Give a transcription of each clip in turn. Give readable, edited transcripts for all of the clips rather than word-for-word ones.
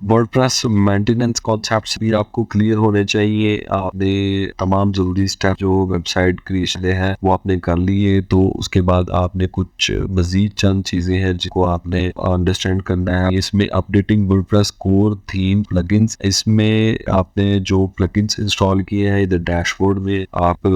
WordPress maintenance concepts भी आपको clear होने चाहिए। आपने तमाम ज़रूरी स्टेप जो वेबसाइट क्रिएशन के हैं वो आपने कर लिए, तो उसके बाद आपने कुछ मज़ीद चंद चीज़ें हैं जिनको आपने अंडरस्टैंड करना है। इसमें updating WordPress core theme plugins, इसमें आपने जो प्लगइन्स इंस्टॉल किए हैं इधर डैशबोर्ड में आप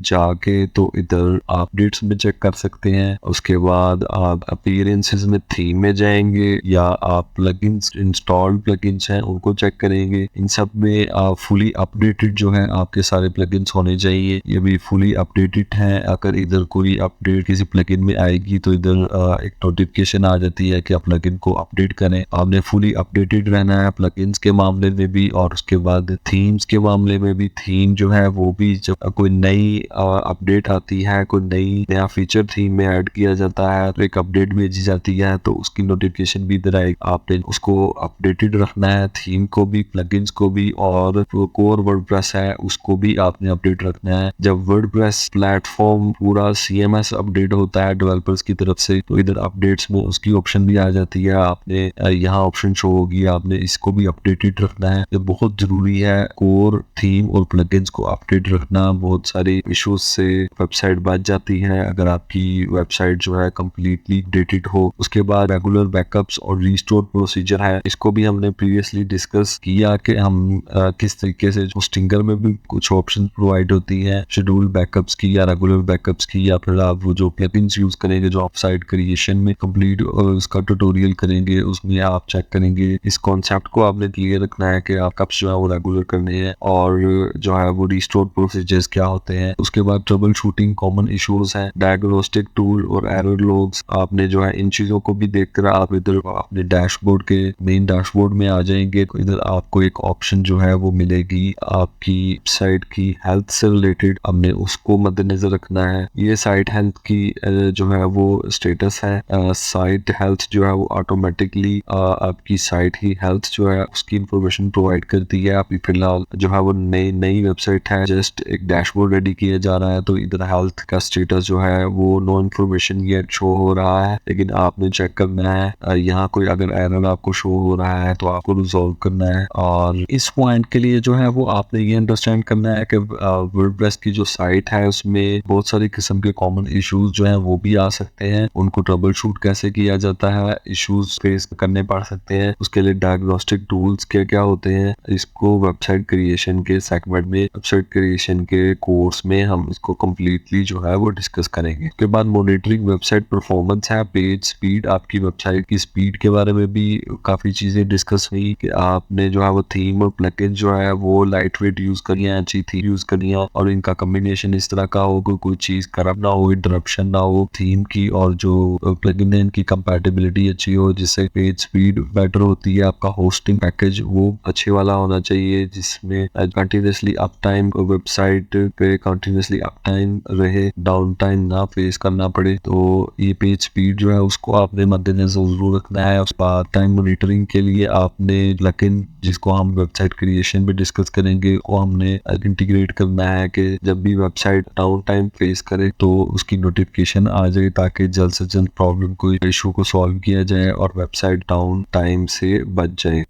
जाके तो इधर अपडेट्स में चेक कर सकते हैं। उसके बाद आप अपीयरेंसेस में थीम में जाएंगे या आप प्लगइन्स इंस्टॉल्ड प्लगइन्स हैं उनको चेक करेंगे। इन सब में आप फुली अपडेटेड जो है आपके सारे प्लगइन्स होने चाहिए, ये भी फुली अपडेटेड हैं। अगर इधर कोई अपडेट किसी प्लगइन में आएगी तो इधर एक नोटिफिकेशन आ जाती है कि आप प्लगइन को अपडेट करें। आपने फुली अपडेटेड रहना है प्लगइन्स के मामले में भी, और उसके बाद थीम्स के मामले में भी। थीम जो है वो भी जब कोई नई अपडेट आती है, कोई नया फीचर थीम में ऐड किया जाता है तो एक अपडेट भेजी जाती है, तो उसकी नोटिफिकेशन भी इधर आएगी। आपने उसको अपडेटेड रखना है, थीम को भी, प्लगइन्स को भी, और कोर वर्डप्रेस है उसको भी आपने अपडेट रखना है। जब वर्डप्रेस प्लेटफॉर्म पूरा CMS अपडेट होता है डेवलपर्स की तरफ से, तो इधर अपडेट्स में उसकी ऑप्शन भी आ जाती है। आपने यहाँ ऑप्शन शो होगी, आपने इसको भी अपडेटेड रखना है। ये बहुत जरूरी है कोर थीम और प्लगइन्स को अपडेट रखना। बहुत सारे इश्यूज से वेबसाइट बच जाती है अगर आपकी वेबसाइट जो है कंप्लीटली अपडेटेड हो। उसके बाद रेगुलर बैकअप्स और रिस्टोर प्रोसीजर है, इसको भी हमने प्रीवियसली डिस्कस किया कि हम किस तरीके से होस्टिंगर में भी कुछ ऑप्शन प्रोवाइड होती है शेड्यूल बैकअप्स की या रेगुलर बैकअप्स की, या फिर आप वो जो प्लगइन्स यूज करेंगे जो आप साइट क्रिएशन में कंप्लीट उसका ट्यूटोरियल करेंगे उसमें आप चेक करेंगे। इस कॉन्सेप्ट को आपने क्लियर रखना है कि आप कब जो है वो रेगुलर करने हैं और जो है वो रिस्टोर प्रोसीजर्स क्या होते हैं। उसके बाद ट्रबल शूटिंग कॉमन इश्यूज हैं, डायग्नोस्टिक टूल और एरर लॉग्स। आपने जो है इन चीजों को भी देखकर आप इधर अपने डैशबोर्ड के मेन डैशबोर्ड में आ जाएंगे, तो इधर आपको एक ऑप्शन जो है वो मिलेगी आपकी साइट की हेल्थ से रिलेटेड, हमने उसको मद्देनजर रखना है। ये साइट हेल्थ की जो है वो स्टेटस है। साइट हेल्थ जो है वो ऑटोमेटिकली आपकी साइट ही हेल्थ जो है उसकी इंफॉर्मेशन प्रोवाइड करती है। अभी फिलहाल जो है वो नई वेबसाइट है, जस्ट एक डैशबोर्ड रेडी किया जा रहा है, तो इधर हेल्थ का स्टेटस जो है वो नो इन्फॉर्मेशन ये शो हो रहा है, लेकिन आपने चेक करना है। यहाँ कोई अगर एरर आपको शो हो रहा है तो आपको रिजॉल्व करना है। और इस पॉइंट के लिए जो है वो आपने ये अंडरस्टैंड करना है कि वर्डप्रेस की जो साइट है उसमें बहुत सारी किस्म के कॉमन इश्यूज जो हैं वो भी आ सकते हैं। उनको ट्रबल शूट कैसे किया जाता है, इश्यूज फेस करने पड़ सकते हैं, उसके लिए डायग्नोस्टिक टूल्स क्या क्या होते हैं, इसको वेबसाइट क्रिएशन के सेगमेंट में, वेबसाइट क्रिएशन के कोर्स में हम इसको कम्प्लीटली जो है वो डिस्कस करेंगे। उसके बाद मॉनिटरिंग वेबसाइट परफॉर्मेंस है, पेज स्पीड, आपकी वेबसाइट की स्पीड के बारे में भी काफी चीजें डिस्कस हुई कि आपने जो है वो थीम और प्लगइन जो है वो लाइट वेट यूज करनी है, अच्छी थीम यूज करनी है, और इनका कॉम्बिनेशन इस तरह का हो कि कोई चीज खराब ना हो, इंटरप्शन ना हो थीम की, और जो प्लगइन है इनकी कंपैटिबिलिटी अच्छी हो जिससे पेज स्पीड बेटर होती है। आपका होस्टिंग पैकेज वो अच्छे वाला होना चाहिए जिसमें कंटिन्यूसली अप टाइम वेबसाइट पे कंटिन्यूसली अप टाइम रहे, डाउन टाइम ना फेस करना पड़े। तो ये पेज स्पीड जो है उसको आपने मद्देनजर जरूर रखना है। उस बाद टाइम मॉनिटरिंग के लिए आपने प्लगइन जिसको हम वेबसाइट क्रिएशन में डिस्कस करेंगे वो हमने इंटीग्रेट करना है कि जब भी वेबसाइट डाउन टाइम फेस करे तो उसकी नोटिफिकेशन आ जाए, ताकि जल्द से जल्द प्रॉब्लम को, इशू को सॉल्व किया जाए और वेबसाइट डाउन टाइम से बच जाए।